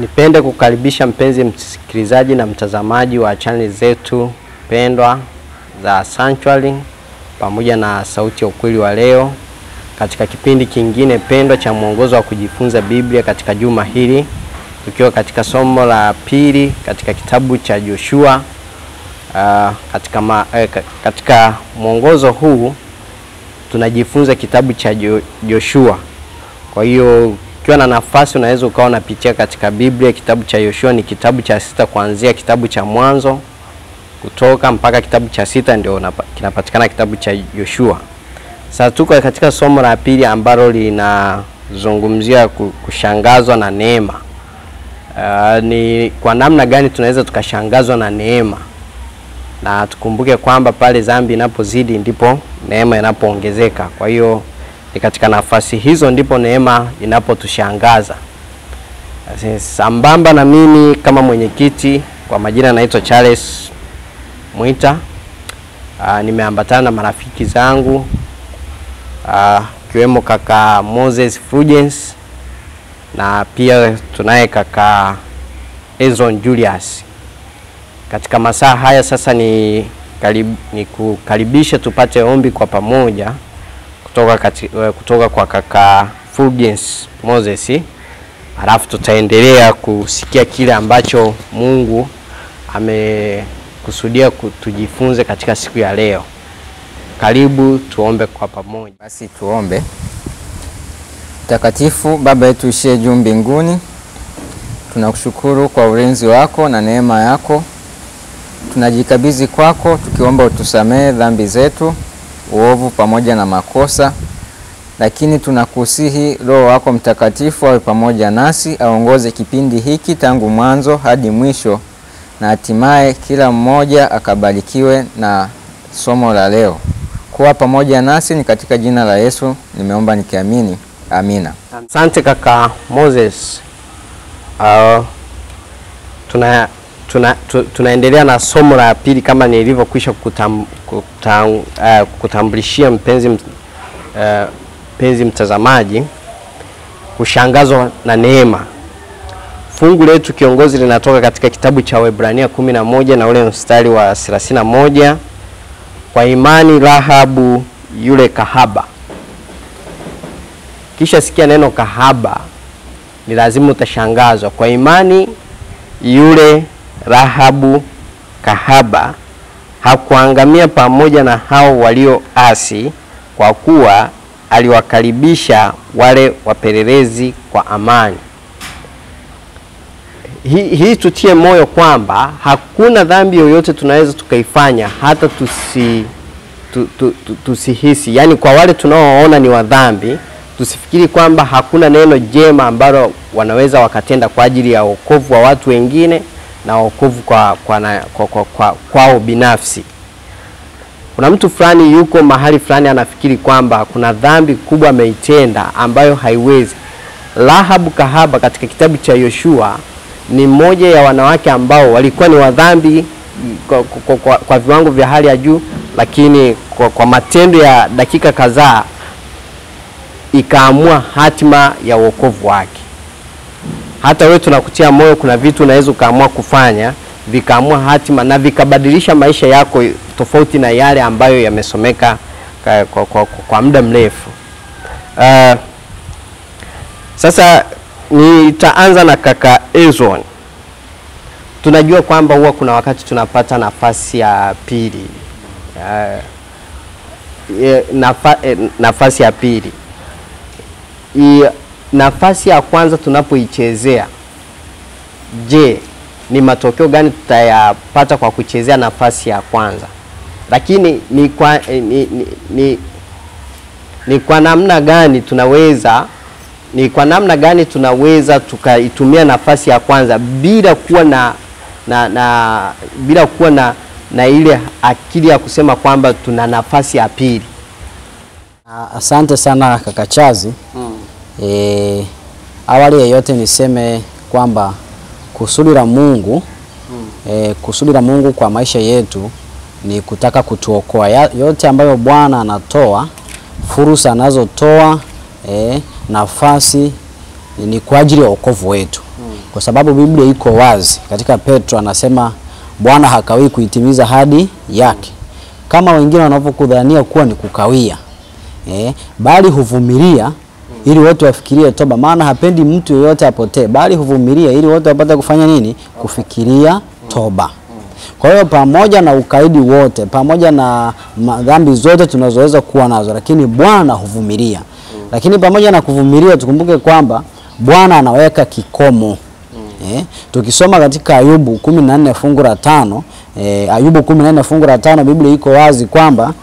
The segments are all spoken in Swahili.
Nipende kukaribisha mpenzi msikilizaji na mtazamaji wa channel zetu pendwa za Sanctuary pamoja na Sauti ya Ukweli wa leo katika kipindi kingine pendwa cha mwongozo wa kujifunza Biblia katika juma hili, tukiwa katika somo la pili katika kitabu cha Joshua. Katika mwongozo huu tunajifunza kitabu cha Joshua. Kwa hiyo ukiwa na nafasi unaweza ukawa unapitia katika Biblia. Kitabu cha Joshua ni kitabu cha 6 kuanzia kitabu cha Mwanzo kutoka mpaka kitabu cha 6 ndio kinapatikana kitabu cha Joshua. Sasa tuko katika somo la pili ambalo linazungumzia kushangazwa na neema. Ni kwa namna gani tunaweza tukashangazwa na neema? Na tukumbuke kwamba pale dhambi inapozidi ndipo neema inapoongezeka. Kwa hiyo ni katika nafasi hizo ndipo neema inapotushangaza. Sambamba na mimi kama mwenyekiti, kwa majina naitwa Charles Mwita, nimeambatana na marafiki zangu kiwemo kaka Moses Fulgence na pia tunaye kaka Ezron Julius. Katika masaa haya sasa ni kukaribisha tupate ombi kwa pamoja kutoka kwa kaka Fulgence Moses. Halafu tutaendelea kusikia kile ambacho Mungu amekusudia tujifunze katika siku ya leo. Karibu tuombe kwa pamoja. Basi tuombe. Mtakatifu Baba yetu uliye juu mbinguni, tunakushukuru kwa ulinzi wako na neema yako. Tunajikabidhi kwako tukiomba utusamee dhambi zetu, uovu pamoja na makosa. Lakini tunakusihi Roho wako Mtakatifu awe pamoja nasi, aongoze kipindi hiki tangu mwanzo hadi mwisho, na hatimaye kila mmoja akabarikiwe na somo la leo. Kuwa pamoja nasi ni katika jina la Yesu nimeomba nikiamini. Amina. Asante kaka Moses. Tunaendelea na somo la pili kama nilivyokwisha kutambulishia mpenzi mtazamaji, kushangazwa na neema. Fungu letu kiongozi linatoka katika kitabu cha Waebrania 11 na ule mstari wa 31. Kwa imani Rahabu yule kahaba. Kisha sikia neno kahaba, ni lazima utashangazwa. Kwa imani yule Rahabu kahaba hakuangamia pamoja na hao walioasi, kwa kuwa aliwakaribisha wale wapelelezi kwa amani. Hii tutie moyo kwamba hakuna dhambi yoyote tunaweza tukaifanya hata tusihisi. Yani kwa wale tunaoona ni wa dhambi, tusifikiri kwamba hakuna neno jema ambalo wanaweza wakatenda kwa ajili ya wokovu wa watu wengine na wokovu kwao binafsi. Kuna mtu fulani yuko mahali fulani anafikiri kwamba kuna dhambi kubwa ameitenda ambayo haiwezi. Rahabu kahaba katika kitabu cha Joshua ni mmoja ya wanawake ambao walikuwa ni wa dhambi kwa viwango vya hali ya juu, lakini kwa matendo ya dakika kadhaa ikaamua hatima ya wokovu wake. Hata wewe tunakutia moyo, kuna vitu unaweza ukaamua kufanya vikaamua hatima na vikabadilisha maisha yako tofauti na yale ambayo yamesomeka kwa muda mrefu. Sasa nitaanza na kaka Ezron. Tunajua kwamba huwa kuna wakati tunapata nafasi ya pili. Nafasi ya pili. Nafasi ya kwanza tunapoichezea, je, ni matokeo gani tutayapata kwa kuchezea nafasi ya kwanza? Lakini ni kwa namna gani tunaweza tukaitumia nafasi ya kwanza bila kuwa na ile akili ya kusema kwamba tuna nafasi ya pili. Asante sana kaka Chazi. Awali ya yote niseme kwamba kusudi la Mungu kwa maisha yetu ni kutaka kutuokoa. Yote ambayo Bwana anatoa, fursa anazotoa, nafasi ni kwa ajili ya wokovu wetu. kwa sababu Biblia iko wazi. Katika Petro anasema Bwana hakawii kuitimiza ahadi yake, kama wengine wanapokudhania kuwa ni kukawia, bali huvumilia ili wote wafikirie toba. Maana hapendi mtu yeyote apotee, bali huvumilia ili wote wapate kufanya nini? Kufikiria toba. Kwa hiyo pamoja na ukaidi wote, pamoja na dhambi zote tunazoweza kuwa nazo, lakini Bwana huvumilia. Lakini pamoja na kuvumilia, tukumbuke kwamba Bwana anaweka kikomo. Tukisoma katika Ayubu 14 fungu la 5, Ayubu 14 fungu la 5, Biblia iko wazi kwamba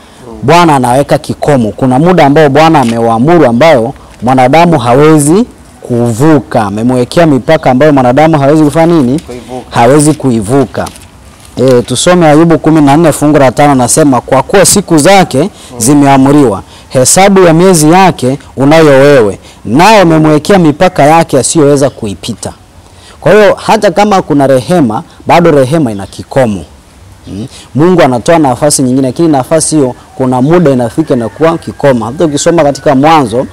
Bwana anaweka kikomo. Kuna muda ambao Bwana amewaamuru ambayo mwanadamu hawezi kuvuka. Amemwekea mipaka ambayo mwanadamu hawezi kufanya nini? Hawezi kuivuka. Tusome Ayubu 14 fungu la 5, nasema kwa kuwa siku zake zimeamuriwa, hesabu ya miezi yake unayo wewe, nao amemwekea mipaka yake asiyoweza kuipita. Kwa hiyo hata kama kuna rehema, bado rehema ina kikomo. Mungu anatoa nafasi nyingine, lakini nafasi hiyo kuna muda inafika na kuwa kikomo. Hata ukisoma katika Mwanzo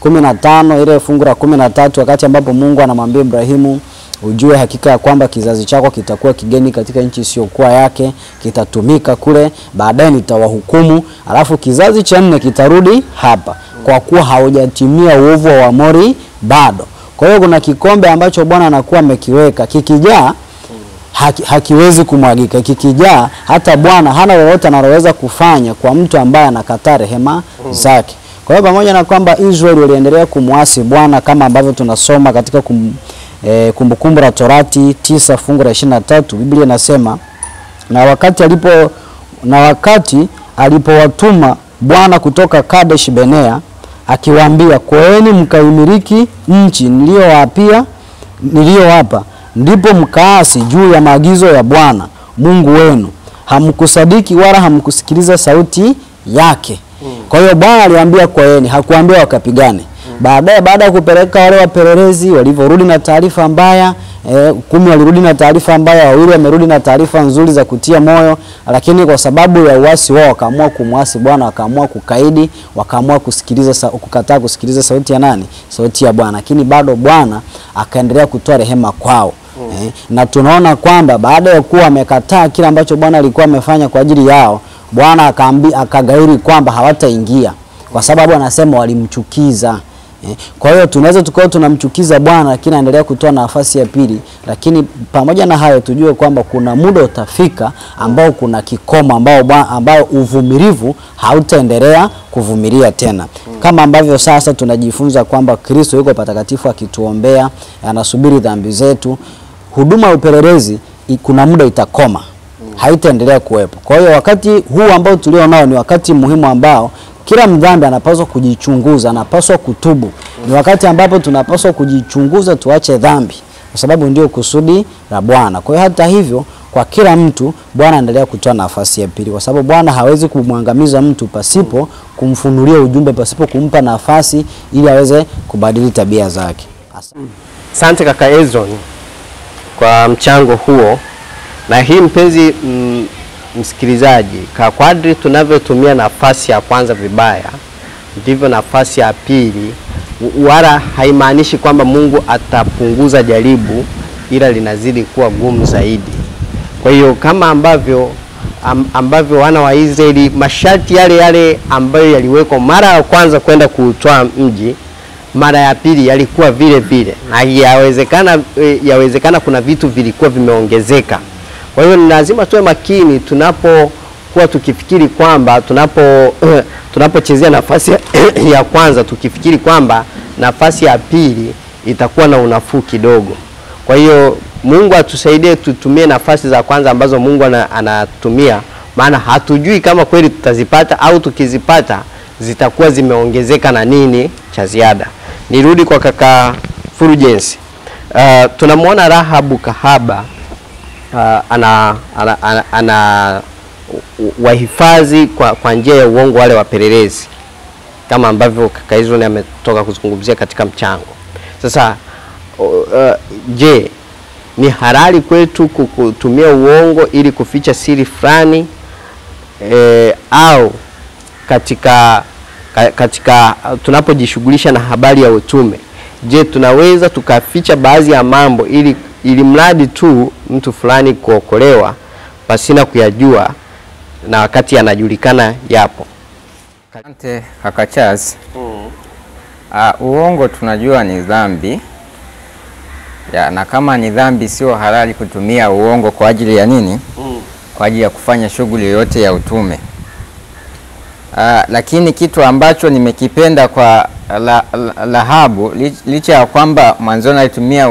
15 ile fungu la 13, wakati ambapo Mungu anamwambia Ibrahimu, ujue hakika ya kwamba kizazi chako kitakuwa kigeni katika nchi isiyokuwa yake, kitatumika kule, baadaye nitawahukumu, alafu kizazi cha 4 kitarudi hapa, kwa kuwa haujatimia uovu wa Waamori bado. Kwa hiyo kuna kikombe ambacho Bwana anakuwa amekiweka, kikijaa hakiwezi kumwagika. Kikijaa hata Bwana hana lolote analoweza kufanya kwa mtu ambaye anakataa rehema zake. Kwa hiyo pamoja na kwamba Israeli waliendelea kumuasi Bwana, kama ambavyo tunasoma katika Kumbukumbu la Torati 9 fungu la 23, Biblia inasema na wakati alipowatuma Bwana kutoka Kadesh Benea, akiwaambia kweeni mkaimiliki nchi niliyowapa, ndipo mkaasi juu ya maagizo ya Bwana Mungu wenu, hamkusadiki wala hamkusikiliza sauti yake. Kwa hiyo Bwana aliwaambia kweeni, hakuambia wakapigane. Baada ya kupeleka wale wapelelezi, walivyorudi na taarifa mbaya, 10 walirudi na taarifa mbaya, 2 wamerudi na taarifa nzuri za kutia moyo, lakini kwa sababu ya uasi wao wakaamua kumwasi Bwana, wakaamua kukaidi, wakaamua kukataa kusikiliza sauti ya nani? Sauti ya Bwana. Lakini bado Bwana akaendelea kutoa rehema kwao. Na tunaona kwamba baada ya kuwa wamekataa kile ambacho Bwana alikuwa amefanya kwa ajili yao, Bwana akagairi kwamba hawataingia, kwa sababu anasema walimchukiza. Kwa hiyo tunaweza tukao tunamchukiza Bwana, lakini anaendelea kutoa nafasi ya pili. Lakini pamoja na hayo, tujue kwamba kuna muda utafika ambao kuna kikomo, ambao uvumilivu hautaendelea kuvumilia tena. Kama ambavyo sasa tunajifunza kwamba Kristo yuko patakatifu akituombea, anasubiri dhambi zetu. Huduma ya upelelezi kuna muda itakoma, haitaendelea kuwepo. Kwa hiyo wakati huu ambao tulio nao ni wakati muhimu ambao kila mdhambi anapaswa kujichunguza, anapaswa kutubu. Ni wakati ambapo tunapaswa kujichunguza, tuache dhambi, kwa sababu ndio kusudi la Bwana. Kwa hiyo hata hivyo, kwa kila mtu Bwana anaendelea kutoa nafasi ya pili, kwa sababu Bwana hawezi kumwangamiza mtu pasipo kumfunulia ujumbe, pasipo kumpa nafasi ili aweze kubadili tabia zake. Asante kaka Ezron kwa mchango huo. Na hii mpenzi msikilizaji, kwa kadri tunavyotumia nafasi ya kwanza vibaya, ndivyo nafasi ya pili, wala haimaanishi kwamba Mungu atapunguza jaribu, ila linazidi kuwa gumu zaidi. Kwa hiyo kama ambavyo wana wa Israeli, masharti yale ambayo yaliwekwa mara ya kwanza kwenda kutoa mji, mara ya pili yalikuwa vile vile, na yawezekana kuna vitu vilikuwa vimeongezeka. Kwa hiyo ni lazima tuwe makini tunapokuwa tukifikiri kwamba tunapochezea nafasi ya kwanza, tukifikiri kwamba nafasi ya pili itakuwa na unafuu kidogo. Kwa hiyo Mungu atusaidie tutumie nafasi za kwanza ambazo Mungu anatumia, maana hatujui kama kweli tutazipata au tukizipata zitakuwa zimeongezeka na nini cha ziada. Nirudi kwa kaka Fulgence. Tunamwona Rahabu kahaba ana wahifadhi kwa njia ya uongo wale wapelelezi, kama ambavyo kaka Ezron ametoka kuzungumzia katika mchango. Sasa je, ni halali kwetu kutumia uongo ili kuficha siri fulani, au katika tunapojishughulisha na habari ya utume, Je, tunaweza tukaficha baadhi ya mambo ili mradi tu mtu fulani kuokolewa pasina kuyajua na wakati anajulikana yapo? Asante kaka Charles. Uongo tunajua ni dhambi. Na kama ni dhambi sio halali kutumia uongo kwa ajili ya nini? Kwa ajili ya kufanya shughuli yoyote ya utume. Lakini kitu ambacho nimekipenda kwa Rahabu, licha ya kwamba mwanzoni alitumia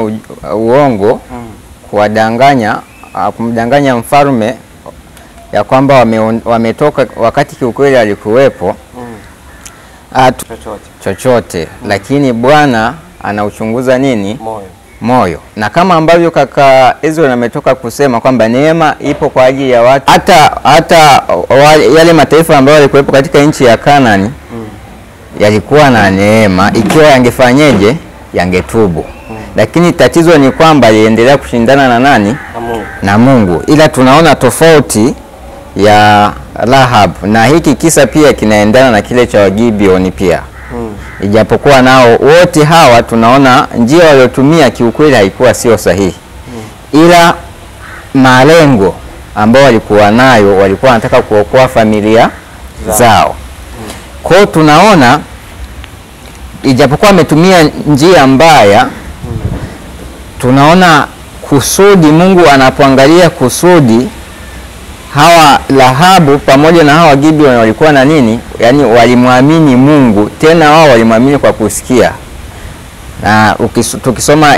uongo kumdanganya mfalme ya kwamba wametoka wakati kiukweli alikuwepo chochote. Lakini Bwana anauchunguza nini? Moyo. Na kama ambavyo kaka Ezra ametoka kusema kwamba neema ipo kwa ajili ya watu, hata yale mataifa ambayo yalikuwepo katika nchi ya Kanaani yalikuwa na neema, ikiwa yangefanyeje, yangetubu. Lakini tatizo ni kwamba aliendelea kushindana na nani? Na Mungu. Ila tunaona tofauti ya Rahab, na hiki kisa pia kinaendana na kile cha Gibeoni pia. Ijapokuwa nao wote hawa tunaona njia waliotumia kiukweli haikuwa sio sahihi. Ila malengo ambao walikuwa nayo, walikuwa wanataka kuokoa familia zao. Kwa hiyo tunaona ijapokuwa ametumia njia mbaya, tunaona kusudi. Mungu anapoangalia kusudi, hawa Rahabu pamoja na hawa Gibeoni walikuwa na nini? Yani walimwamini Mungu, tena wao walimwamini kwa kusikia. Na tukisoma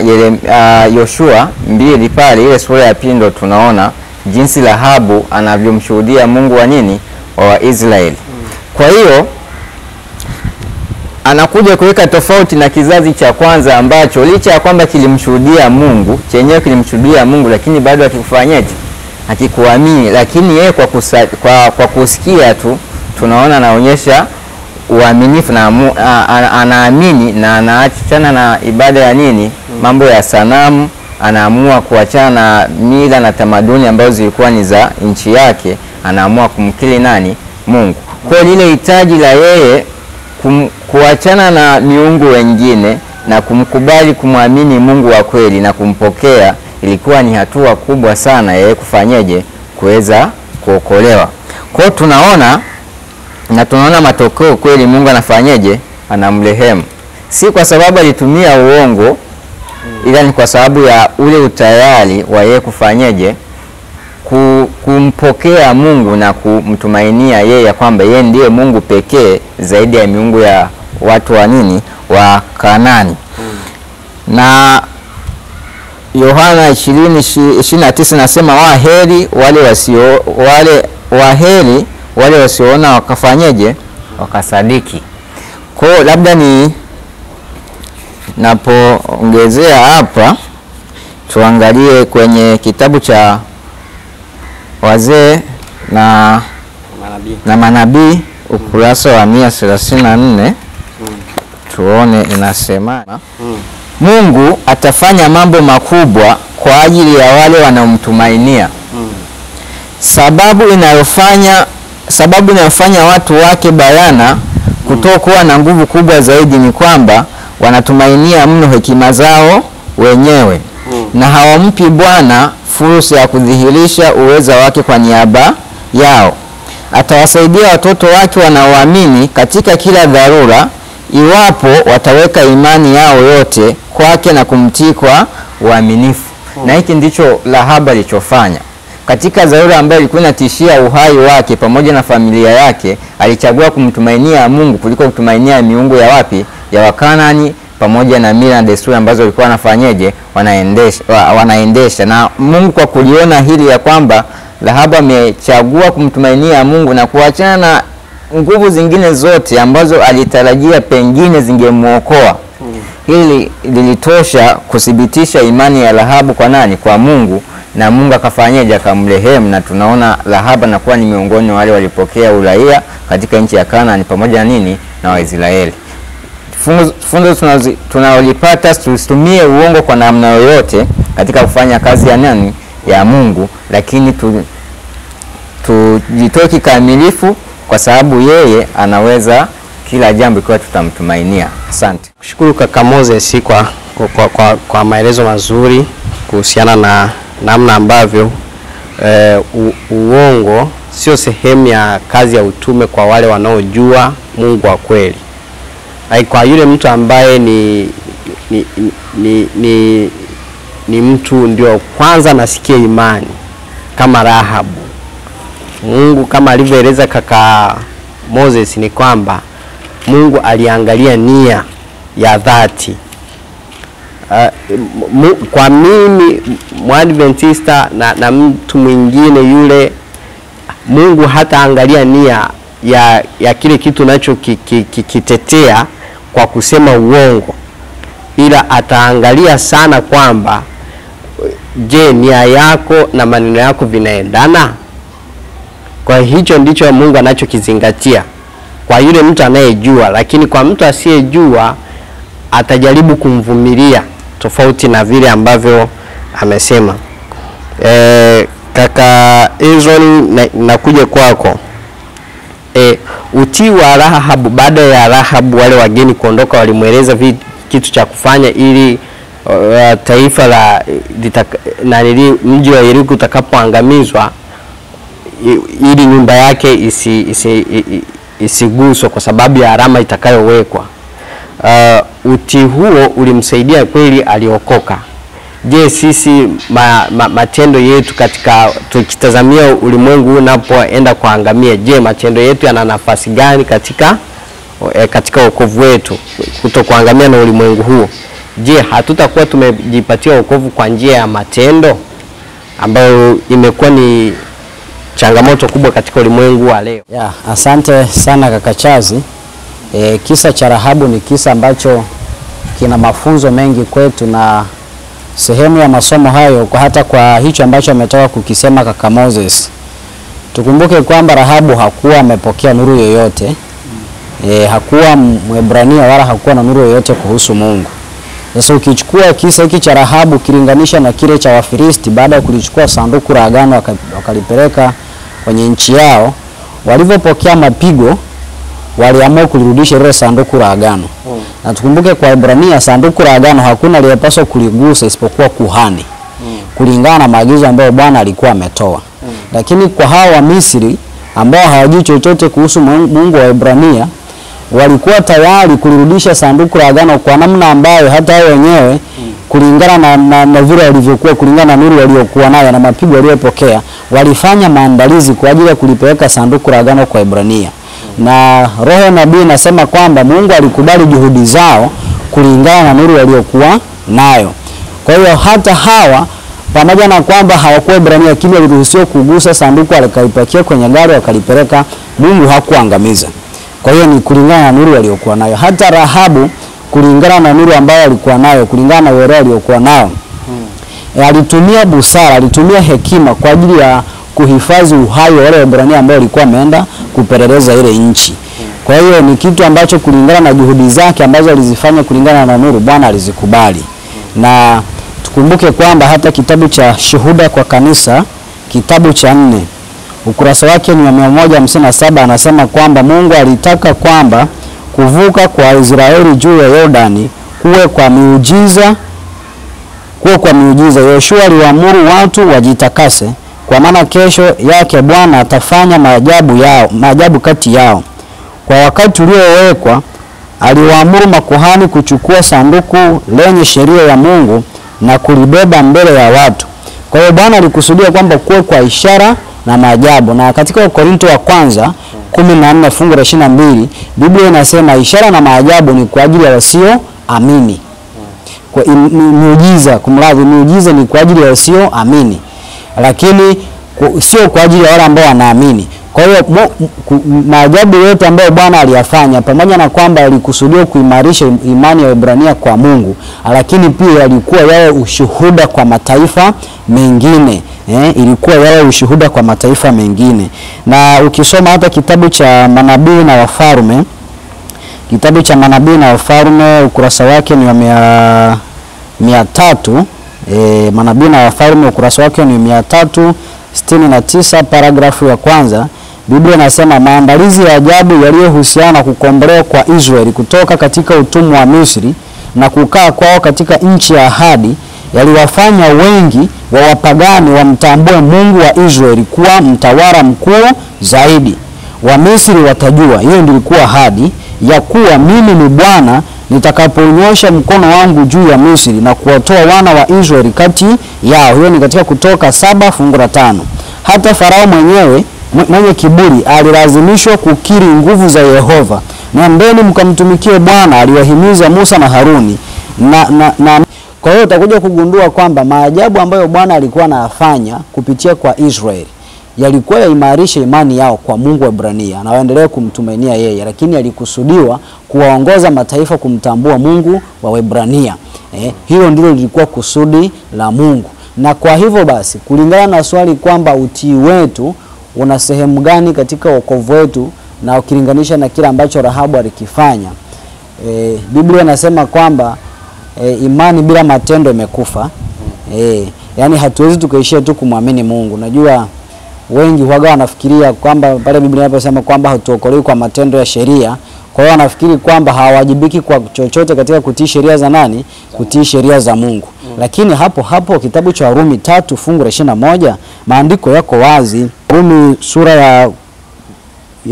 Yoshua 2 pale ile sura ya pili, tunaona jinsi Rahabu anavyomshuhudia Mungu wa nini? Wa Israeli. Kwa hiyo anakuja kuweka tofauti na kizazi cha kwanza ambacho licha ya kwamba kilimshuhudia Mungu, chenyewe kilimshuhudia Mungu, lakini bado akikufanyaje? Hakikuamini. Lakini yeye kwa kusikia tu tunaona anaonyesha uaminifu na anaamini na anaachana na ibada ya nini? Mambo ya sanamu. Anaamua kuachana na mila na tamaduni ambazo zilikuwa ni za nchi yake, anaamua kumkiri nani? Mungu. Kwa lile hitaji la yeye kuachana na miungu wengine na kumkubali kumwamini Mungu wa kweli na kumpokea, ilikuwa ni hatua kubwa sana yeye kufanyeje? Kuweza kuokolewa. Kwa hiyo tunaona matokeo kweli, Mungu anafanyeje? Anamrehemu. Si kwa sababu alitumia uongo, ila ni kwa sababu ya ule utayari wa yeye kufanyeje? Kumpokea Mungu na kumtumainia yeye ya kwamba yeye ndiye Mungu pekee zaidi ya miungu ya watu wa nini? Wa Kanaani. Na Yohana 20:29 nasema waheri wale wasioona wakafanyeje? Wakasadiki. Kwa hiyo labda napoongezea hapa, tuangalie kwenye kitabu cha Wazee na Manabii ukurasa wa 134, tuone inasema Mungu atafanya mambo makubwa kwa ajili ya wale wanaomtumainia. Sababu inayofanya watu wake bayana kutokuwa na nguvu kubwa zaidi ni kwamba wanatumainia mno hekima zao wenyewe na hawampi Bwana fursa ya kudhihirisha uweza wake kwa niaba yao. Atawasaidia watoto wake wanaoamini katika kila dharura, iwapo wataweka imani yao yote kwake na kumtii kwa uaminifu. Na hiki ndicho Rahabu alichofanya. Katika dharura ambayo ilikuwa inatishia uhai wake pamoja na familia yake, alichagua kumtumainia Mungu kuliko kutumainia miungu ya wapi? Ya Wakanaani, pamoja na mila na desturi ambazo walikuwa wanafanyeje? Wanaendesha. Na Mungu kwa kuliona hili ya kwamba Rahabu amechagua kumtumainia Mungu na kuachana na nguvu zingine zote ambazo alitarajia pengine zingemuokoa, hili lilitosha kuthibitisha imani ya Rahabu kwa nani? Kwa Mungu. Na Mungu akafanyaje? Akamrehemu. Na tunaona Rahabu anakuwa ni miongoni mwa wale walipokea uraia katika nchi ya Kanaani pamoja na nini? Na Waisraeli. Funzo tunalolipata, tusitumie uongo kwa namna yoyote katika kufanya kazi ya nani? Ya Mungu, lakini tujitoe kikamilifu kwa sababu yeye anaweza kila jambo ikiwa tutamtumainia. Asante. Kushukuru kaka Moses kwa maelezo mazuri kuhusiana na namna ambavyo uongo sio sehemu ya kazi ya utume kwa wale wanaojua Mungu wa kweli. Kwa yule mtu ambaye ni mtu ndio kwanza nasikia imani kama Rahabu. Mungu kama alivyoeleza kaka Moses ni kwamba Mungu aliangalia nia ya dhati. Kwa mimi Mwadventista na mtu mwingine yule, Mungu hata angalia nia ya kile kitu nacho kitetea kwa kusema uongo, ila ataangalia sana kwamba je, nia yako na maneno yako vinaendana. Kwa hicho ndicho Mungu anachokizingatia kwa yule mtu anayejua, lakini kwa mtu asiyejua atajaribu kumvumilia tofauti na vile ambavyo amesema. Kaka Ezron, nakuja kwako. Utii wa Rahabu, baada ya Rahabu wale wageni kuondoka, walimueleza kitu cha kufanya ili taifa la mji wa Yeriko utakapoangamizwa, ili nyumba yake isiguswe kwa sababu ya alama itakayowekwa. Utii huo ulimsaidia kweli, aliokoka. Je, sisi matendo yetu tukitazamia ulimwengu unapoenda kuangamia, je, matendo yetu yana nafasi gani katika wokovu wetu kutokuangamia na ulimwengu huo? Je, hatutakuwa tumejipatia wokovu kwa njia ya matendo ambayo imekuwa ni changamoto kubwa katika ulimwengu wa leo? Asante sana kaka Chazi. Kisa cha Rahabu ni kisa ambacho kina mafunzo mengi kwetu, na sehemu ya masomo hayo hata kwa hicho ambacho ametoka kukisema kaka Moses. Tukumbuke kwamba Rahabu hakuwa amepokea nuru yoyote. Hakuwa Mwebrania wala hakuwa na nuru yoyote kuhusu Mungu. Sasa ukichukua kisa hiki cha Rahabu kilinganisha na kile cha Wafilisti, baada ya kulichukua sanduku la agano wakalipeleka kwenye nchi yao, walivyopokea mapigo waliamua kulirudisha ile sanduku la agano. Na tukumbuke kwa Ibrania sanduku la agano hakuna aliyepaswa kuligusa isipokuwa kuhani. Kulingana na maagizo ambayo Bwana alikuwa ametoa. Lakini kwa hao wa Misri ambao hawajui chochote kuhusu Mungu wa Ibrania, walikuwa tayari kulirudisha sanduku la agano kwa namna ambayo hata wao wenyewe kulingana na vile walivyokuwa, kulingana na nuru waliokuwa nayo na mapigo waliyopokea, walifanya maandalizi kwa ajili ya kulipeleka sanduku la agano kwa Ibrania. Na roho ya nabii nasema kwamba Mungu alikubali juhudi zao kulingana na nuru waliokuwa nayo. Kwa hiyo hata hawa pamoja na kwamba hawakuwa Ibrania, kile waliruhusiwa kugusa sanduku, alikaipakia kwenye gari wakalipeleka, Mungu hakuangamiza. Kwa hiyo ni kulingana na nuru waliokuwa nayo. Hata Rahabu kulingana na nuru ambayo alikuwa nayo, kulingana na uelewa aliokuwa nao, alitumia busara, alitumia hekima kwa ajili ya kuhifadhi uhai wa wale Waebrania ambao walikuwa wameenda kupeleleza ile nchi. Kwa hiyo ni kitu ambacho kulingana na juhudi zake ambazo alizifanya kulingana na nuru, Bwana alizikubali. Na tukumbuke kwamba hata kitabu cha Shuhuda kwa Kanisa, kitabu cha 4, ukurasa wake ni 157, anasema kwamba Mungu alitaka kwamba kuvuka kwa Israeli juu ya Yordani kuwe kwa miujiza. Yoshua aliwaamuru watu wajitakase, kwa maana kesho yake Bwana atafanya maajabu kati yao. Kwa wakati uliowekwa aliwaamuru makuhani kuchukua sanduku lenye sheria ya Mungu na kulibeba mbele ya watu. Kwa hiyo Bwana alikusudia kwamba kuwe kwa ishara na maajabu. Na katika Korinto wa kwanza 14 fungu la 22 Biblia inasema ishara na maajabu ni kwa ajili ya wasio amini. Kwa miujiza ni kwa ajili ya wasio amini, lakini sio kwa ajili ya wale ambao wanaamini. Kwa hiyo maajabu yote ambayo Bwana aliyafanya, pamoja na kwamba alikusudia kuimarisha imani ya Waebrania kwa Mungu, lakini pia yalikuwa yawe ushuhuda kwa mataifa mengine. Ilikuwa yawe ushuhuda kwa mataifa mengine. Na ukisoma hata kitabu cha Manabii na Wafalme, ukurasa wake ni 300. Manabii na Wafalme ukurasa wake ni 369, paragrafu ya kwanza. Biblia inasema maandalizi ya ajabu yaliyohusiana na kukombolewa kwa Israeli kutoka katika utumwa wa Misri na kukaa kwao katika nchi ya ahadi yaliwafanya wengi wa wapagani wamtambue Mungu wa Israeli kuwa mtawala mkuu zaidi. Wamisri watajua, hiyo ndio ilikuwa ahadi ya kuwa mimi ni Bwana nitakaponyosha mkono wangu juu ya Misri na kuwatoa wana wa Israeli kati yao. Hiyo ni katika Kutoka 7:5. Hata Farao mwenyewe mwenye kiburi alilazimishwa kukiri nguvu za Yehova. Nendeni mkamtumikie Bwana, aliwahimiza Musa na Haruni. Kwa hiyo utakuja kugundua kwamba maajabu ambayo Bwana alikuwa anafanya kupitia kwa Israeli yalikuwa yaimarisha imani yao kwa Mungu wa Ibrania na waendelee kumtumainia yeye, lakini alikusudiwa kuwaongoza mataifa kumtambua Mungu wa Ibrania. Hilo ndilo lilikuwa kusudi la Mungu. Na kwa hivyo basi, kulingana na swali kwamba utii wetu una sehemu gani katika wokovu wetu na ukilinganisha na kile ambacho Rahabu alikifanya, Biblia inasema kwamba imani bila matendo imekufa. Yani hatuwezi tukaishia tu kumwamini Mungu. Najua wengi huaga wanafikiria kwamba pale Biblia inaposema kwamba hatuokolewi kwa matendo ya sheria, kwa hiyo wanafikiri kwamba hawajibiki kwa chochote katika kutii sheria za nani? Kutii sheria za Mungu. Lakini hapo kitabu cha Warumi 3:21 maandiko yako wazi. Warumi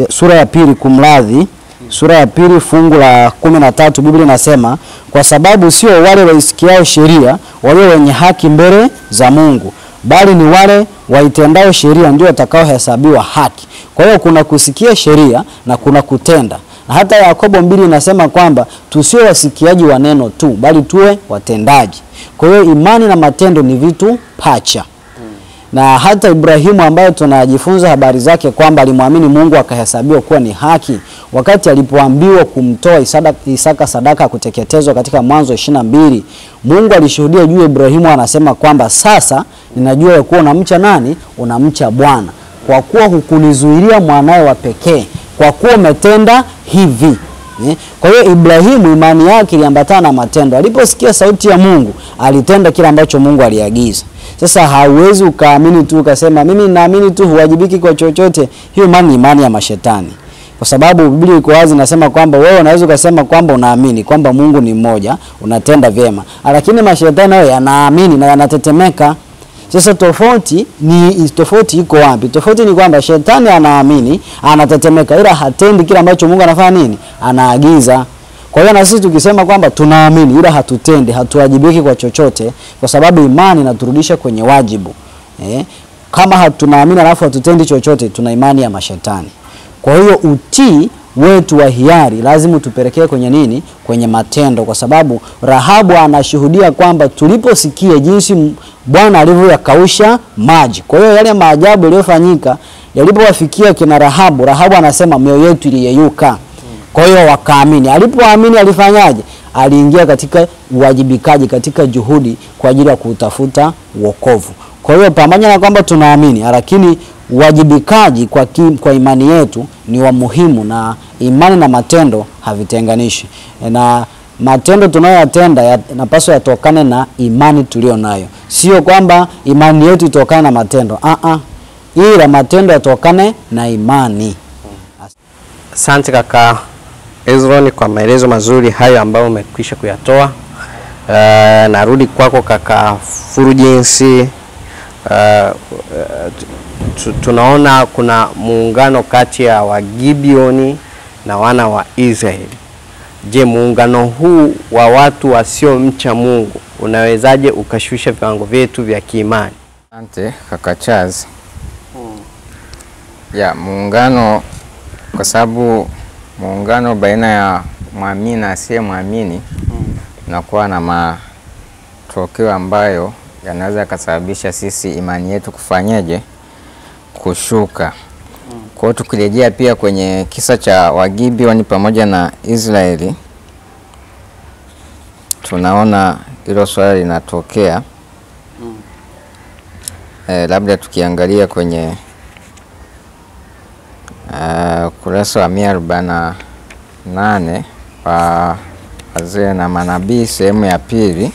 sura ya pili kumradhi, sura ya pili fungu la 13, Biblia inasema kwa sababu sio wale waisikiao sheria walio wenye haki mbele za Mungu, bali ni wale waitendao sheria ndio watakaohesabiwa haki. Kwa hiyo kuna kusikia sheria na kuna kutenda. Na hata Yakobo 2 inasema kwamba tusio wasikiaji wa neno tu, bali tuwe watendaji. Kwa hiyo imani na matendo ni vitu pacha. Na hata Ibrahimu ambaye tunajifunza habari zake kwamba alimwamini Mungu akahesabiwa kuwa ni haki, wakati alipoambiwa kumtoa Isaka sadaka kuteketezwa katika Mwanzo 22, Mungu alishuhudia juu ya Ibrahimu, anasema kwamba sasa ninajua ya kuwa unamcha nani? Unamcha Bwana, kwa kuwa hukunizuilia mwanae wa pekee, kwa kuwa umetenda hivi. Kwa hiyo Ibrahimu imani yake iliambatana na matendo. Aliposikia sauti ya Mungu, alitenda kile ambacho Mungu aliagiza. Sasa hauwezi ukaamini tu ukasema mimi naamini tu, huwajibiki kwa chochote. Hiyo imani ya mashetani. Kwa sababu Biblia iko wazi inasema kwamba wewe unaweza ukasema kwamba unaamini kwamba Mungu ni mmoja, unatenda vyema, lakini mashetani nayo yanaamini na yanatetemeka. Sasa tofauti iko wapi? Tofauti ni kwamba shetani anaamini, anatetemeka, ila hatendi kile ambacho Mungu anafanya nini? Anaagiza. Kwa hiyo na sisi tukisema kwamba tunaamini ila hatutendi, hatuwajibiki kwa chochote, kwa sababu imani inaturudisha kwenye wajibu. Kama hatunaamini alafu hatutendi chochote, tuna imani ya mashetani. Kwa hiyo utii wetu wa hiari lazima tupelekee kwenye nini? Kwenye matendo, kwa sababu Rahabu anashuhudia kwamba tuliposikia jinsi Bwana alivyoyakausha maji. Kwa hiyo yale maajabu yaliyofanyika yalipowafikia kina Rahabu, Rahabu anasema mioyo yetu iliyeyuka. Kwa hiyo wakaamini. Alipoamini alifanyaje? Aliingia katika uwajibikaji, katika juhudi kwa ajili ya kutafuta wokovu. Kwa hiyo pamoja na kwamba tunaamini, lakini uwajibikaji kwa imani yetu ni wa muhimu, na imani na matendo havitenganishi. Na matendo tunayoyatenda yanapaswa yatokane na imani tulio nayo. Sio kwamba imani yetu itokane na matendo. Ila matendo yatokane na imani. Asante kaka Hezron kwa maelezo mazuri hayo ambayo umekwisha kuyatoa. Narudi kwako kaka Fulgence. Tunaona kuna muungano kati ya Wagibeoni na wana wa Israeli. Je, muungano huu wa watu wasiomcha Mungu unawezaje ukashusha viwango vyetu vya kiimani? Asante kaka Charles. Muungano, kwa sababu muungano baina ya muamini na asiyemwamini unakuwa na matokeo ambayo yanaweza kusababisha sisi imani yetu kufanyaje? Kushuka. Kwa hiyo tukirejea pia kwenye kisa cha Wagibeoni pamoja na Israeli, tunaona hilo swali linatokea. Labda tukiangalia kwenye kurasa wa 148 wa Wazee na Manabii sehemu ya pili,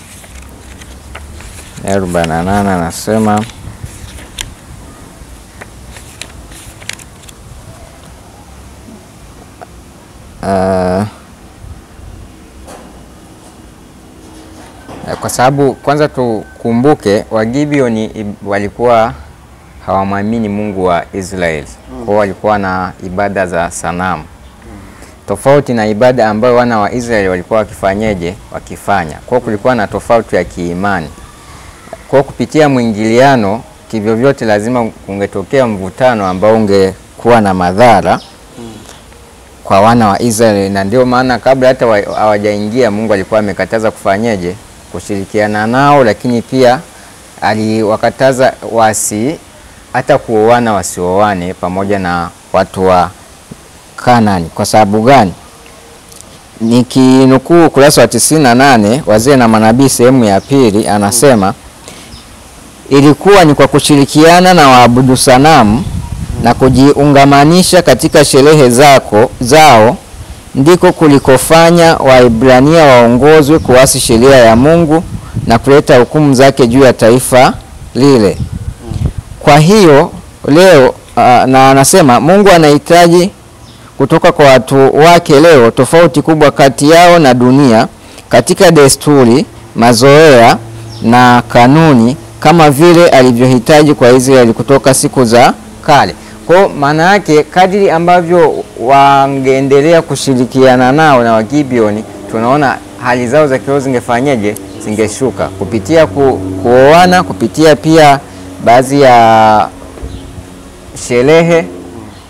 148 anasema Kwa sababu kwanza tukumbuke Wagibeoni walikuwa hawamwamini Mungu wa Israeli. Kwa walikuwa na ibada za sanamu. Tofauti na ibada ambayo wana wa Israeli walikuwa wakifanya. Kwa kulikuwa na tofauti ya kiimani. Kwa kupitia mwingiliano kivyo vyote lazima kungetokea mvutano ambao ungekuwa na madhara kwa wana wa Israeli, na ndio maana kabla hata hawajaingia Mungu alikuwa amekataza kushirikiana nao, lakini pia aliwakataza hata kuoana wasioane pamoja na watu wa Kanaani. Kwa sababu gani? Nikinukuu ukurasa wa 98 Wazee na Manabii sehemu ya pili, anasema ilikuwa ni kwa kushirikiana na waabudu sanamu na kujiungamanisha katika sherehe zao ndiko kulikofanya Waebrania waongozwe kuasi sheria ya Mungu na kuleta hukumu zake juu ya taifa lile. Kwa hiyo leo na anasema Mungu anahitaji kutoka kwa watu wake leo tofauti kubwa kati yao na dunia katika desturi, mazoea na kanuni, kama vile alivyohitaji kwa Israeli kutoka siku za kale. Kwa maana yake kadiri ambavyo wangeendelea kushirikiana nao na Wagibeoni, tunaona hali zao za kiroho zingeshuka kupitia kuoana, kupitia pia baadhi ya sherehe,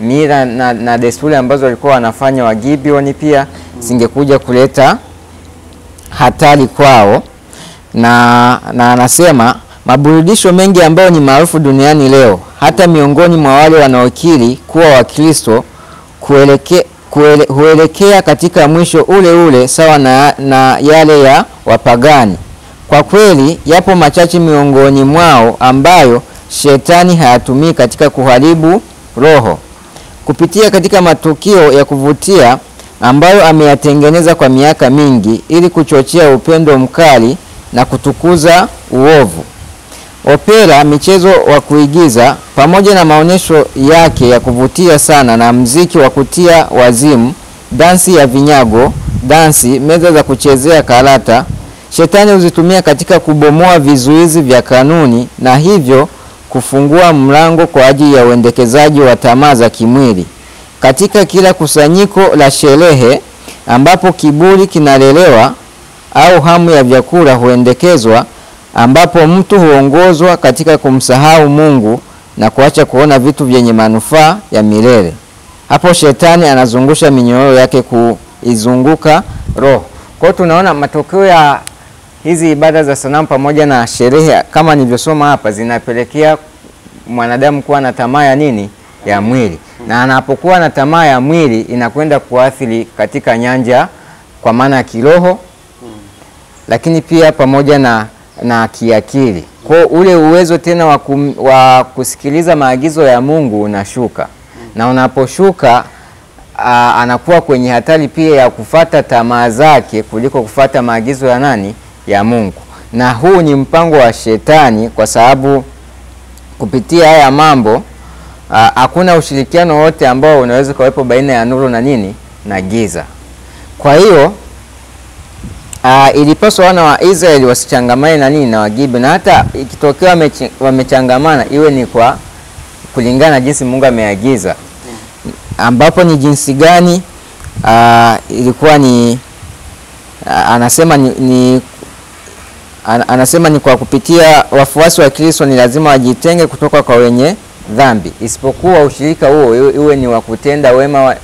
mila na desturi ambazo walikuwa wanafanya Wagibeoni pia zingekuja kuleta hatari kwao. Na anasema maburudisho mengi ambayo ni maarufu duniani leo, hata miongoni mwa wale wanaokiri kuwa Wakristo, huelekea katika mwisho ule sawa na yale ya wapagani. Kwa kweli yapo machache miongoni mwao ambayo shetani hayatumii katika kuharibu roho kupitia katika matukio ya kuvutia ambayo ameyatengeneza kwa miaka mingi ili kuchochea upendo mkali na kutukuza uovu. Opera, michezo wa kuigiza pamoja na maonesho yake ya kuvutia sana na mziki wa kutia wazimu, dansi ya vinyago, meza za kuchezea karata, shetani huzitumia katika kubomoa vizuizi vya kanuni na hivyo kufungua mlango kwa ajili ya uendekezaji wa tamaa za kimwili. Katika kila kusanyiko la sherehe ambapo kiburi kinalelewa au hamu ya vyakula huendekezwa, ambapo mtu huongozwa katika kumsahau Mungu na kuacha kuona vitu vyenye manufaa ya milele, hapo shetani anazungusha minyororo yake kuizunguka roho. Kwa hiyo tunaona matokeo ya hizi ibada za sanamu pamoja na sherehe kama nilivyosoma hapa zinapelekea mwanadamu kuwa na tamaa ya nini? Ya mwili. Na anapokuwa na tamaa ya mwili inakwenda kuathiri katika nyanja kwa maana ya kiroho, lakini pia pamoja na kiakili. Kwa ule uwezo tena wa kusikiliza maagizo ya Mungu unashuka. Na unaposhuka anakuwa kwenye hatari pia ya kufata tamaa zake kuliko kufata maagizo ya nani? Ya Mungu. Na huu ni mpango wa shetani, kwa sababu kupitia haya mambo hakuna ushirikiano wote ambao unaweza kuwepo baina ya nuru na nini? Na giza. Kwa hiyo ilipaswa wana wa Israeli wasichangamane na nini? Na Wagibeoni. Na hata ikitokea wamechangamana iwe ni kwa kulingana na jinsi Mungu ameagiza. Ambapo ni jinsi gani? Ilikuwa ni anasema ni kwa kupitia wafuasi wa Kristo ni lazima wajitenge kutoka kwa wenye dhambi, isipokuwa ushirika huo iwe ni wa kutenda wema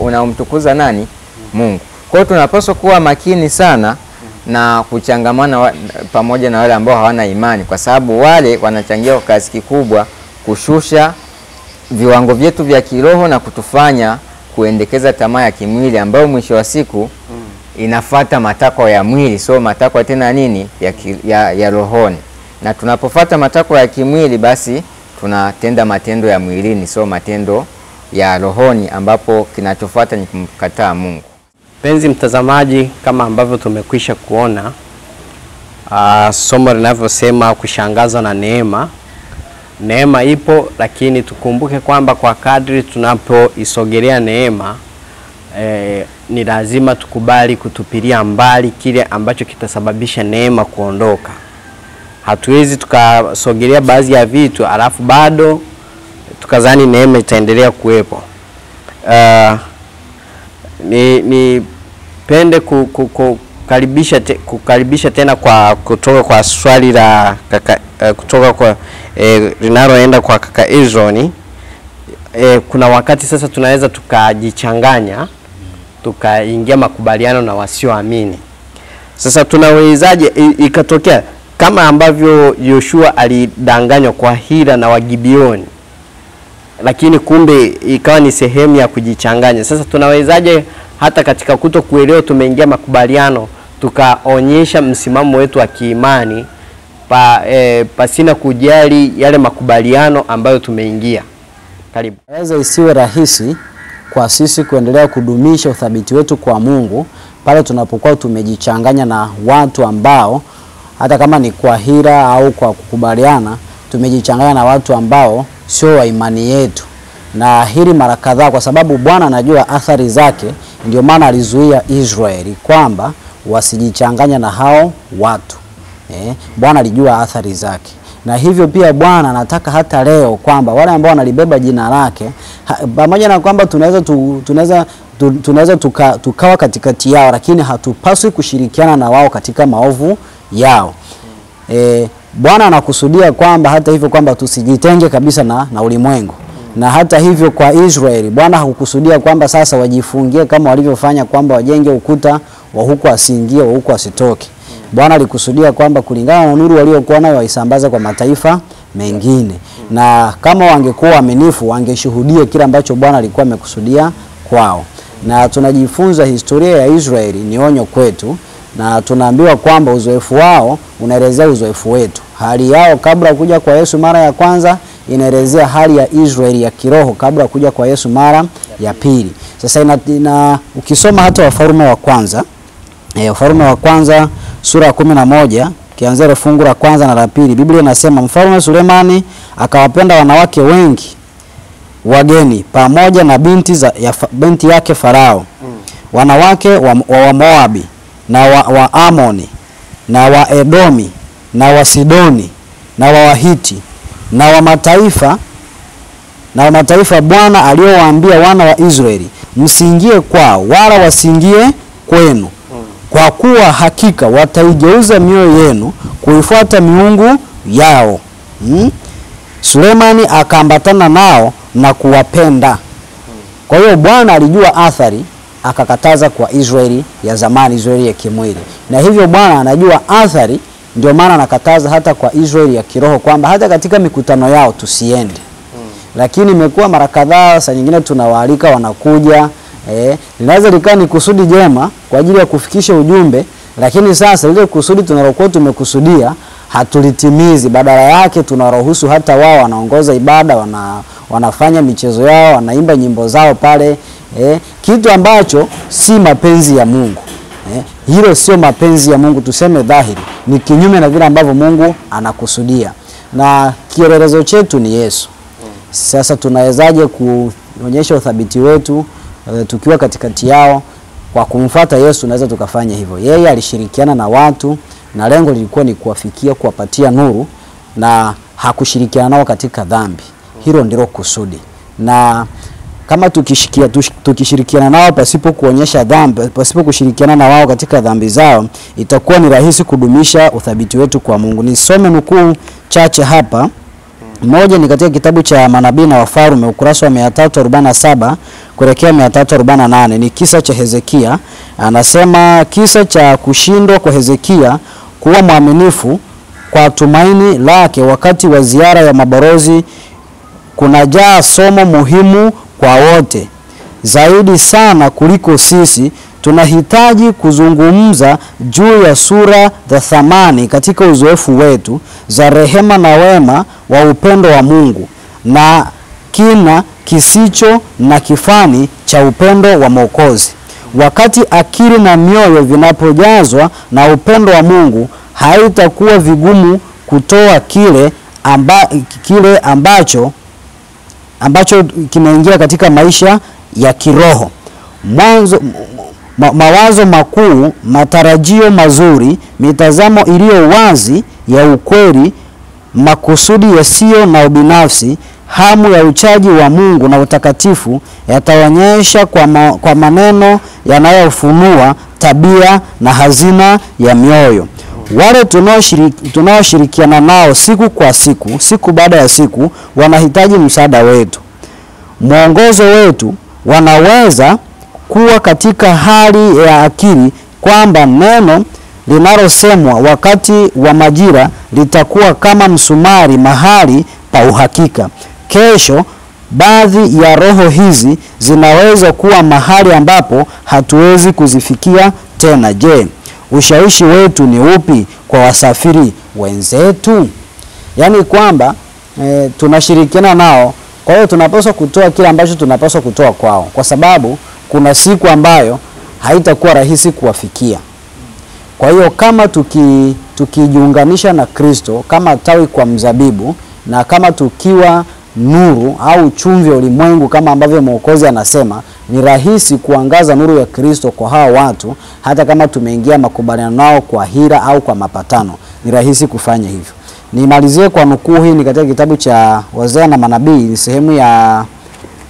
unaomtukuza nani? Mungu. Kwa hiyo tunapaswa kuwa makini sana na kuchangamana pamoja na wale ambao hawana imani, kwa sababu wale wanachangia kwa kiasi kikubwa kushusha viwango vyetu vya kiroho na kutufanya kuendekeza tamaa ya kimwili ambayo mwisho wa siku inafata matakwa ya mwili, so matakwa tena nini? Ya rohoni. Na tunapofuata matakwa ya kimwili basi tunatenda matendo ya mwilini, so matendo ya rohoni, ambapo kinachofuata ni kumkataa Mungu. Penzi mtazamaji, kama ambavyo tumekwisha kuona somo linavyosema kushangazwa na neema. Neema ipo, lakini tukumbuke kwamba kwa kadri tunapoisogelea neema ni lazima tukubali kutupilia mbali kile ambacho kitasababisha neema kuondoka. Hatuwezi tukasogelea baadhi ya vitu alafu bado tukazani neema itaendelea kuwepo. Nipende kukaribisha tena kutoka kwa swali la kutoka kwa linaloenda kwa kaka Ezroni. Kuna wakati sasa tunaweza tukajichanganya, tukaingia makubaliano na wasioamini. Sasa tunawezaje ikatokea kama ambavyo Yoshua alidanganywa kwa hila na Wagibioni, lakini kumbe ikawa ni sehemu ya kujichanganya. Sasa tunawezaje hata katika kutokuelewa tumeingia makubaliano, tukaonyesha msimamo wetu wa kiimani pasina kujali yale makubaliano ambayo tumeingia? Karibu. Inaweza isiwe rahisi kwa sisi kuendelea kudumisha uthabiti wetu kwa Mungu pale tunapokuwa tumejichanganya na watu ambao hata kama ni kwa hila au kwa kukubaliana tumejichanganya na watu ambao sio wa imani yetu. Na hili mara kadhaa kwa sababu Bwana anajua athari zake, ndio maana alizuia Israeli kwamba wasijichanganya na hao watu. Bwana alijua athari zake. Na hivyo pia Bwana anataka hata leo kwamba wale ambao wanalibeba jina lake, pamoja na kwamba tunaweza tukawa katikati yao, lakini hatupaswi kushirikiana na wao katika maovu yao. Bwana anakusudia kwamba hata hivyo kwamba tusijitenge kabisa na ulimwengu. Na hata hivyo kwa Israeli Bwana hakukusudia kwamba sasa wajifungie kama walivyofanya kwamba wajenge ukuta wa huko asiingie wa huko asitoke. Bwana alikusudia kwamba kulingana na nuru waliokuwa nayo waisambaze kwa mataifa mengine. Na kama wangekuwa waaminifu wangeshuhudia kile ambacho Bwana alikuwa amekusudia kwao. Na tunajifunza historia ya Israeli ni onyo kwetu, na tunaambiwa kwamba uzoefu wao unaelezea uzoefu wetu. Hali yao kabla kuja kwa Yesu mara ya kwanza inaelezea hali ya Israeli ya kiroho kabla kuja kwa Yesu mara ya pili. Sasa ukisoma hata Wafalme wa kwanza, Wafalme wa kwanza sura ya 11 kianzia fungu la kwanza na la pili, Biblia inasema Mfalme Sulemani akawapenda wanawake wengi wageni pamoja na binti yake Farao, wanawake wa Moabi na wa Amoni na wa Edomi na wa Sidoni na wa Wahiti na wa mataifa Bwana aliowaambia wana wa Israeli, msiingie kwao wala wasiingie kwenu, kwa kuwa hakika wataigeuza mioyo yenu kuifuata miungu yao. Sulemani akaambatana nao na kuwapenda. Kwa hiyo Bwana alijua athari, akakataza kwa Israeli ya zamani, Israeli ya kimwili. Na hivyo Bwana anajua athari, ndio maana anakataza hata kwa Israeli ya kiroho kwamba hata katika mikutano yao tusiende. Lakini imekuwa mara kadhaa saa nyingine tunawaalika wanakuja, linaweza likawa ni kusudi jema kwa ajili ya kufikisha ujumbe, lakini sasa ile kusudi tunalokuwa tumekusudia hatulitimizi. Badala yake tunaruhusu hata wao wanaongoza ibada, wanafanya michezo yao, wanaimba nyimbo zao pale, kitu ambacho si mapenzi ya Mungu. Hilo sio mapenzi ya Mungu, tuseme dhahiri, ni kinyume na vile ambavyo Mungu anakusudia. Na kielelezo chetu ni Yesu. Sasa tunawezaje kuonyesha uthabiti wetu tukiwa katikati yao? Kwa kumfuata Yesu tunaweza tukafanya hivyo. Yeye alishirikiana na watu na lengo lilikuwa ni kuwafikia, kuwapatia nuru, na hakushirikiana nao katika dhambi. Hilo ndilo kusudi. Na kama tukishirikiana nao pasipo kuonyesha dhambi, pasipo kushirikiana na wao katika dhambi zao, itakuwa ni rahisi kudumisha uthabiti wetu kwa Mungu. Nisome nukuu chache hapa. Moja ni katika kitabu cha Manabii na Wafalme ukurasa wa 347 kuelekea 348. Ni kisa cha Hezekia. Anasema kisa cha kushindwa kwa Hezekia kuwa mwaminifu kwa tumaini lake wakati wa ziara ya mabalozi kunajaa somo muhimu kwa wote. Zaidi sana kuliko sisi tunahitaji kuzungumza juu ya sura za thamani katika uzoefu wetu za rehema na wema wa upendo wa Mungu na kina kisicho na kifani cha upendo wa Mwokozi. Wakati akili na mioyo vinapojazwa na upendo wa Mungu, haitakuwa vigumu kutoa kile ambacho kimeingia katika maisha ya kiroho. mawazo makuu, matarajio mazuri, mitazamo iliyo wazi ya ukweli, makusudi yasiyo na ubinafsi, hamu ya uchaji wa Mungu na utakatifu yataonyesha kwa maneno yanayofunua tabia na hazina ya mioyo. Wale tunaoshirikiana nao siku kwa siku, siku baada ya siku, wanahitaji msaada wetu, mwongozo wetu. Wanaweza kuwa katika hali ya akili kwamba neno linalosemwa wakati wa majira litakuwa kama msumari mahali pa uhakika. Kesho baadhi ya roho hizi zinaweza kuwa mahali ambapo hatuwezi kuzifikia tena. Je, ushawishi wetu ni upi kwa wasafiri wenzetu? Yaani kwamba tunashirikiana nao, kwa hiyo tunapaswa kutoa kile ambacho tunapaswa kutoa kwao, kwa sababu kuna siku ambayo haitakuwa rahisi kuwafikia. Kwa hiyo kama tukijiunganisha na Kristo kama tawi kwa mzabibu, na kama tukiwa nuru au chumvi ya ulimwengu kama ambavyo Mwokozi anasema, ni rahisi kuangaza nuru ya Kristo kwa hawa watu, hata kama tumeingia makubaliano nao kwa hila au kwa mapatano. Ni rahisi kufanya hivyo. Nimalizie kwa nukuu hii, ni katika kitabu cha Hosea na Manabii, ni sehemu ya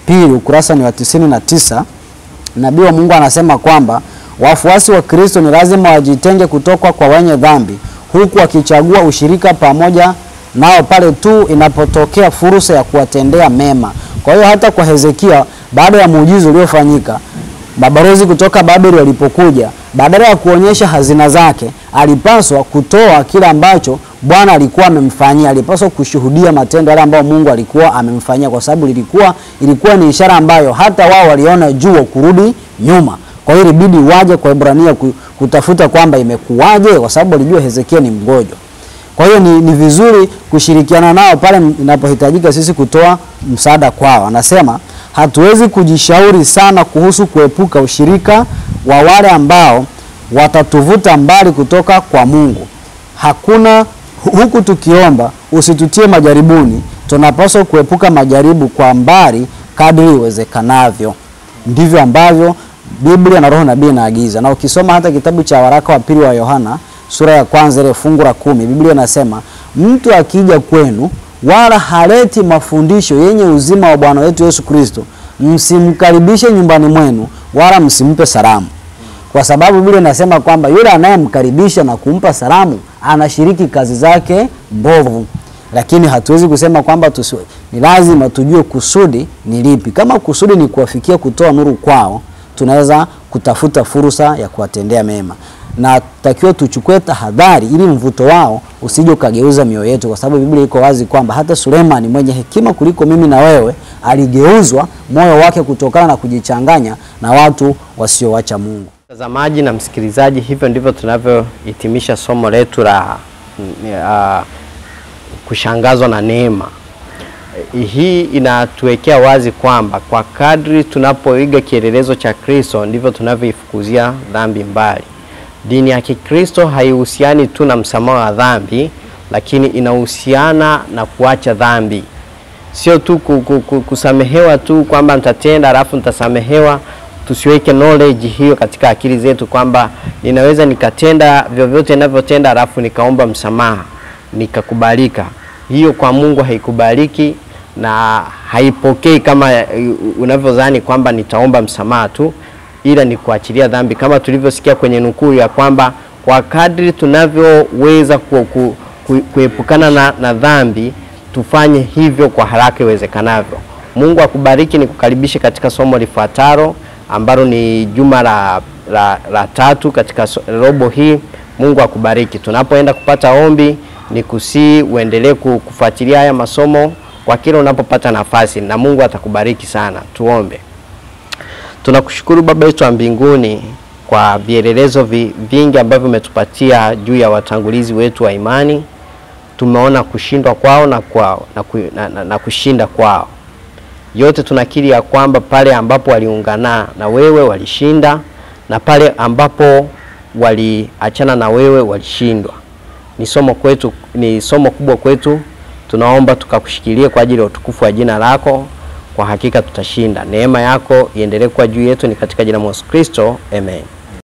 2, ukurasa ni wa 99. Nabii wa Mungu anasema kwamba wafuasi wa Kristo ni lazima wajitenge kutoka kwa wenye dhambi, huku wakichagua ushirika pamoja nao pale tu inapotokea fursa ya kuwatendea mema. Kwa hiyo hata kwa Hezekia, baada ya muujiza uliofanyika, mabalozi kutoka Babeli walipokuja, badala ya kuonyesha hazina zake, alipaswa kutoa kila ambacho Bwana alikuwa amemfanyia. Alipaswa kushuhudia matendo yale ambayo Mungu alikuwa amemfanyia, kwa sababu ilikuwa ni ishara ambayo hata wao waliona juu kurudi nyuma. Kwa hiyo ilibidi waje kwa Ibrania kutafuta kwamba imekuwaje, kwa sababu walijua Hezekia ni mgonjwa. Kwa hiyo ni vizuri kushirikiana nao pale inapohitajika sisi kutoa msaada kwao. Anasema hatuwezi kujishauri sana kuhusu kuepuka ushirika wa wale ambao watatuvuta mbali kutoka kwa Mungu. Hakuna huku tukiomba usitutie majaribuni, tunapaswa kuepuka majaribu kwa mbali kadri iwezekanavyo. Ndivyo ambavyo Biblia na Roho Nabii inaagiza. Na ukisoma hata kitabu cha waraka wa pili wa Yohana sura ya 1 ile fungu la 10, Biblia inasema, mtu akija kwenu wala haleti mafundisho yenye uzima wa Bwana wetu Yesu Kristo, msimkaribishe nyumbani mwenu wala msimpe salamu. Kwa sababu Biblia inasema kwamba yule anayemkaribisha na kumpa salamu anashiriki kazi zake mbovu. Lakini hatuwezi kusema kwamba ni lazima tujue kusudi ni lipi. Kama kusudi ni kuwafikia, kutoa nuru kwao, tunaweza kutafuta fursa ya kuwatendea mema. Na takiwa tuchukue tahadhari ili mvuto wao usije kageuza mioyo yetu, kwa sababu Biblia iko wazi kwamba hata Sulemani mwenye hekima kuliko mimi na wewe aligeuzwa moyo wake kutokana na kujichanganya na watu wasioacha Mungu. Mtazamaji na msikilizaji, hivyo ndivyo tunavyohitimisha somo letu la kushangazwa na neema. Hii inatuwekea wazi kwamba kwa kadri tunapoiga kielelezo cha Kristo ndivyo tunavyoifukuzia dhambi mbali. Dini ya Kikristo haihusiani tu na msamaha wa dhambi, lakini inahusiana na kuacha dhambi. Sio tu kusamehewa tu kwamba nitatenda alafu nitasamehewa. Tusiweke knowledge hiyo katika akili zetu kwamba ninaweza nikatenda vyovyote ninavyotenda alafu nikaomba msamaha nikakubalika. Hiyo kwa Mungu haikubaliki na haipokei kama unavyodhani kwamba nitaomba msamaha tu, ila ni kuachilia dhambi, kama tulivyosikia kwenye nukuu ya kwamba kwa kadri tunavyoweza kuepukana na dhambi tufanye hivyo kwa haraka iwezekanavyo. Mungu akubariki. Nikukaribishe katika somo lifuatalo ambalo ni juma la 3 katika robo hii. Mungu akubariki. Tunapoenda kupata ombi, nikusii uendelee kufuatilia haya masomo kwa kila unapopata nafasi, na Mungu atakubariki sana. Tuombe. Tunakushukuru Baba yetu wa mbinguni kwa vielelezo vingi ambavyo umetupatia juu ya watangulizi wetu wa imani. Tumeona kushindwa kwao na kushinda kwao. Yote tunakiri ya kwamba pale ambapo waliungana na wewe walishinda, na pale ambapo waliachana na wewe walishindwa. Ni somo kubwa kwetu. Tunaomba tukakushikilie kwa ajili ya utukufu wa jina lako. Kwa hakika tutashinda. Neema yako iendelee kwa juu yetu, ni katika jina la Yesu Kristo. Amen.